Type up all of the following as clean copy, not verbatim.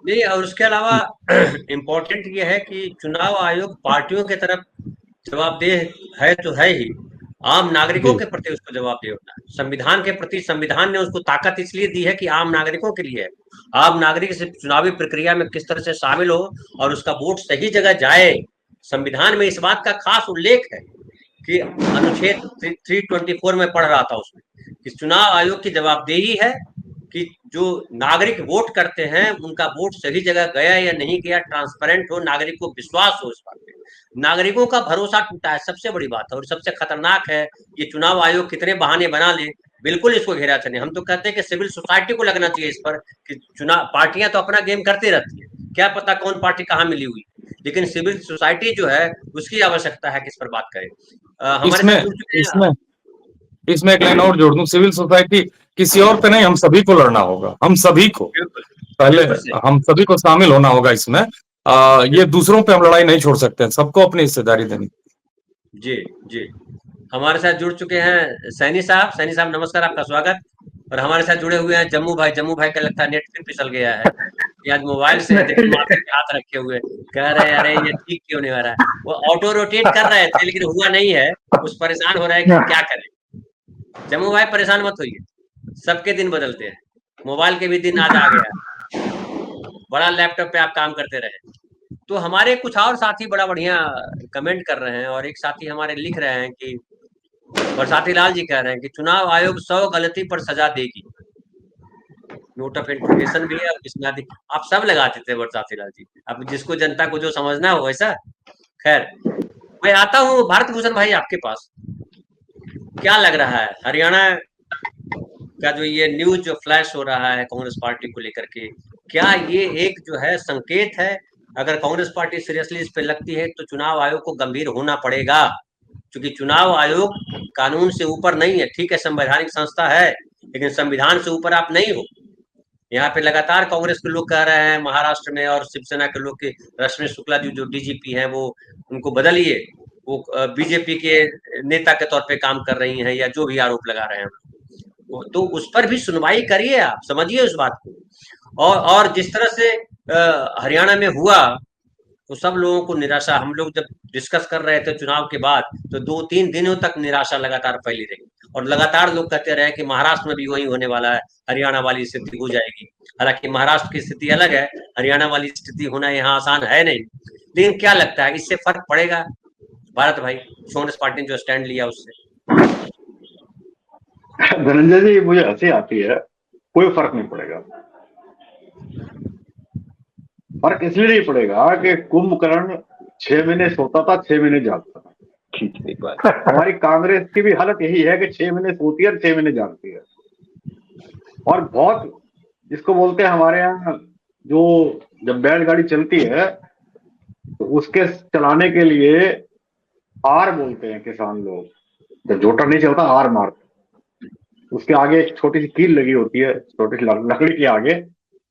नहीं, और उसके अलावा इम्पोर्टेंट ये है कि चुनाव आयोग पार्टियों की तरफ जवाबदेह है तो है ही, आम नागरिकों जी। के प्रति उसको जवाबदेह होना है। संविधान के प्रति संविधान ने उसको ताकत इसलिए दी है कि आम नागरिकों के लिए है। आम नागरिक इस चुनावी प्रक्रिया में किस तरह से शामिल हो और उसका वोट सही जगह जाए। संविधान में इस बात का खास उल्लेख है कि अनुच्छेद 324 में पढ़ रहा था उसमें कि चुनाव आयोग की जवाबदेही है कि जो नागरिक वोट करते हैं उनका वोट सही जगह गया या नहीं गया, ट्रांसपेरेंट हो, नागरिक को विश्वास हो इस बात पे। नागरिकों का भरोसा टूटा है, सबसे बड़ी बात है। और सबसे खतरनाक है ये चुनाव आयोग कितने बहाने बना ले, बिल्कुल इसको घेरा चले। हम तो कहते हैं कि सिविल सोसाइटी को लगना चाहिए इस पर कि चुनाव पार्टियां तो अपना गेम करती रहती है, क्या पता कौन पार्टी कहाँ मिली हुई, लेकिन सिविल सोसाइटी जो है उसकी आवश्यकता है कि इस पर बात करे। हमारे इसमें साथ जुड़ चुके हैं। इसमें इसमें एक लाइन और जोड़ दूं, सिविल सोसाइटी किसी और पे नहीं, हम सभी को लड़ना होगा, हम सभी को। बिल्कुल, पहले बिल्कुल सही। हम सभी को शामिल होना होगा इसमें। ये बिल्कुल। दूसरों पे हम लड़ाई नहीं छोड़ सकते हैं, सबको अपनी हिस्सेदारी देनी। जी, जी। हमारे साथ जुड़ चुके हैं सैनी साहब। सैनी साहब नमस्कार, आपका स्वागत। और हमारे साथ जुड़े हुए हैं जम्मू भाई। जम्मू भाई का लगता है नेट फिर फिसल गया है। ये आज मोबाइल से है, देखिए माथे पे हाथ रखे हुए कह रहे हैं अरे ये ठीक क्यों नहीं हो रहा है। वो ऑटो रोटेट कर रहे थे लेकिन हुआ नहीं है। उस परेशान हो रहा है कि क्या करें। जम्मू भाई परेशान मत होइए, सबके दिन बदलते हैं, मोबाइल के भी दिन आज आ गया। बड़ा लैपटॉप पे आप काम करते रहे। तो हमारे कुछ और साथी बड़ा बढ़िया कमेंट कर रहे हैं, और एक साथी हमारे लिख रहे हैं कि बरसाती लाल जी कह रहे हैं कि चुनाव आयोग 100 गलती पर सजा देगी। नोट ऑफ इंटरोगेशन भी है और इसमें आप सब लगाते थे बरसाती लाल जी, अब जिसको जनता को जो समझना हो वैसा। खैर, मैं आता हूँ भारत भूषण भाई आपके पास। क्या लग रहा है हरियाणा का जो ये न्यूज जो फ्लैश हो रहा है कांग्रेस पार्टी को लेकर के, क्या ये एक जो है संकेत है? अगर कांग्रेस पार्टी सीरियसली इस पे लगती है तो चुनाव आयोग को गंभीर होना पड़ेगा, क्योंकि चुनाव आयोग कानून से ऊपर नहीं है। ठीक है, संवैधानिक संस्था है, लेकिन संविधान से ऊपर आप नहीं हो। यहाँ पे लगातार कांग्रेस के लोग कह रहे हैं महाराष्ट्र में, और शिवसेना के लोग के रश्मि शुक्ला जी जो डीजीपी हैं वो उनको बदलिए, वो बीजेपी के नेता के तौर पे काम कर रही हैं, या जो भी आरोप लगा रहे हैं तो उस पर भी सुनवाई करिए, आप समझिए उस बात को। और जिस तरह से हरियाणा में हुआ तो सब लोगों को निराशा, हम लोग जब डिस्कस कर रहे थे चुनाव के बाद तो 2-3 दिनों तक निराशा लगातार फैली रही, और लगातार लोग कहते रहे कि महाराष्ट्र में भी वही होने वाला है, हरियाणा वाली स्थिति हो जाएगी। हालांकि महाराष्ट्र की स्थिति अलग है, हरियाणा वाली स्थिति होना यहाँ आसान है नहीं। लेकिन क्या लगता है इससे फर्क पड़ेगा? भारत भाई, कांग्रेस पार्टी ने जो स्टैंड लिया उससे। धनंजय जी, मुझे हंसी आती है। कोई फर्क नहीं पड़ेगा। फर्क इसलिए नहीं पड़ेगा कि कुंभकर्ण 6 महीने सोता था, 6 महीने जागता था। हमारी कांग्रेस की भी हालत यही है कि 6 महीने सोती है, 6 महीने जागती है। और बहुत, जिसको बोलते हैं हमारे यहाँ, जो जब बैलगाड़ी चलती है तो उसके चलाने के लिए आर बोलते हैं किसान लोग। जब जोटर नहीं चलता, आर मारते। उसके आगे एक छोटी सी कील लगी होती है, छोटी सी लकड़ी के आगे,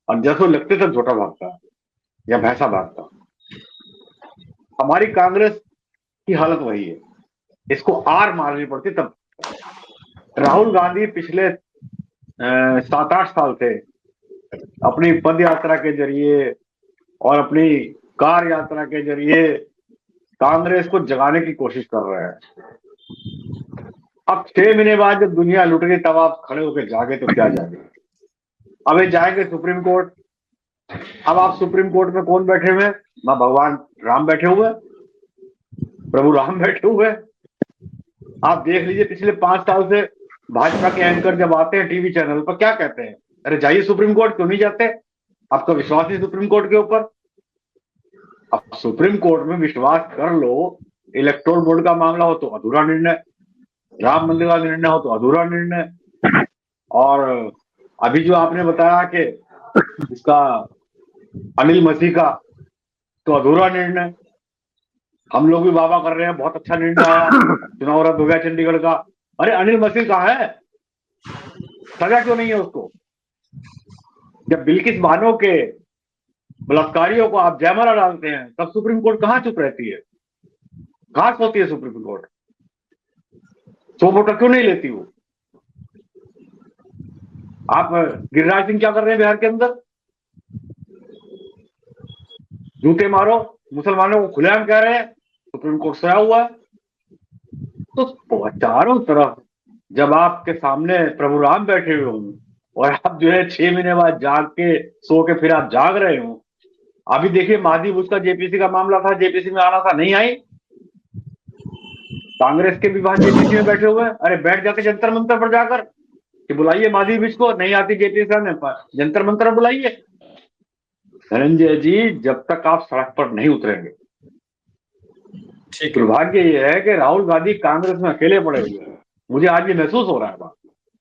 और जैसे वो लगते तब झोटा भागता है या भैंसा भागता है। हमारी कांग्रेस की हालत वही है, इसको आर मारनी पड़ती तब। राहुल गांधी पिछले 7-8 साल से अपनी पद यात्रा के जरिए और अपनी कार यात्रा के जरिए कांग्रेस को जगाने की कोशिश कर रहे हैं। अब 6 महीने बाद जब दुनिया लुट गई तब आप खड़े होकर जागे तो क्या जागे। अब ये जाएंगे सुप्रीम कोर्ट। अब आप सुप्रीम कोर्ट में कौन बैठे हुए हैं? मां भगवान राम बैठे हुए, प्रभु राम बैठे हुए। आप देख लीजिए पिछले 5 साल से भाजपा के एंकर जब आते हैं टीवी चैनल पर क्या कहते हैं? अरे जाइए सुप्रीम कोर्ट, क्यों नहीं जाते? आपका विश्वास नहीं सुप्रीम कोर्ट के ऊपर? अब सुप्रीम कोर्ट में विश्वास कर लो। इलेक्टोरल बोर्ड का मामला हो तो अधूरा निर्णय, राम मंदिर का निर्णय हो तो अधूरा निर्णय, और अभी जो आपने बताया कि इसका अनिल मसीह का, तो अधूरा निर्णय। हम लोग भी वाह कर रहे हैं, बहुत अच्छा निर्णय आया, चुनाव रद्द हो गया चंडीगढ़ का। अरे अनिल मसीह कहाँ है? सजा क्यों नहीं है उसको? जब बिल्किस बानो के बलात्कारियों को आप जयमाला डालते हैं तब सुप्रीम कोर्ट कहाँ चुप रहती है? कहाँ सोती है सुप्रीम कोर्ट? 100 वोटर क्यों नहीं लेती वो? आप गिरिराज सिंह क्या कर रहे हैं बिहार के अंदर? जूते मारो, मुसलमानों को खुलेआम कह रहे हैं, सुप्रीम कोर्ट सोया हुआ है। तो चारों तरफ जब आपके सामने प्रभु राम बैठे हुए हों और आप जो है 6 महीने बाद जाग के सो के फिर आप जाग रहे हो। अभी देखिए मादी बुश का जेपीसी का मामला था, जेपीसी में आना था, नहीं आई। कांग्रेस के भी वहां जेपीसी में बैठे हुए हैं। अरे बैठ जाके जंतर मंतर पर जाकर कि बुलाइए माधी बुश को, नहीं आती जेपीसी में, जंतर मंतर पर बुलाइए। धनंजय जी, जब तक आप सड़क पर नहीं उतरेंगे, ठीक है। दुर्भाग्य ये है कि राहुल गांधी कांग्रेस में अकेले पड़े हुए हैं। मुझे आज ये महसूस हो रहा है बात।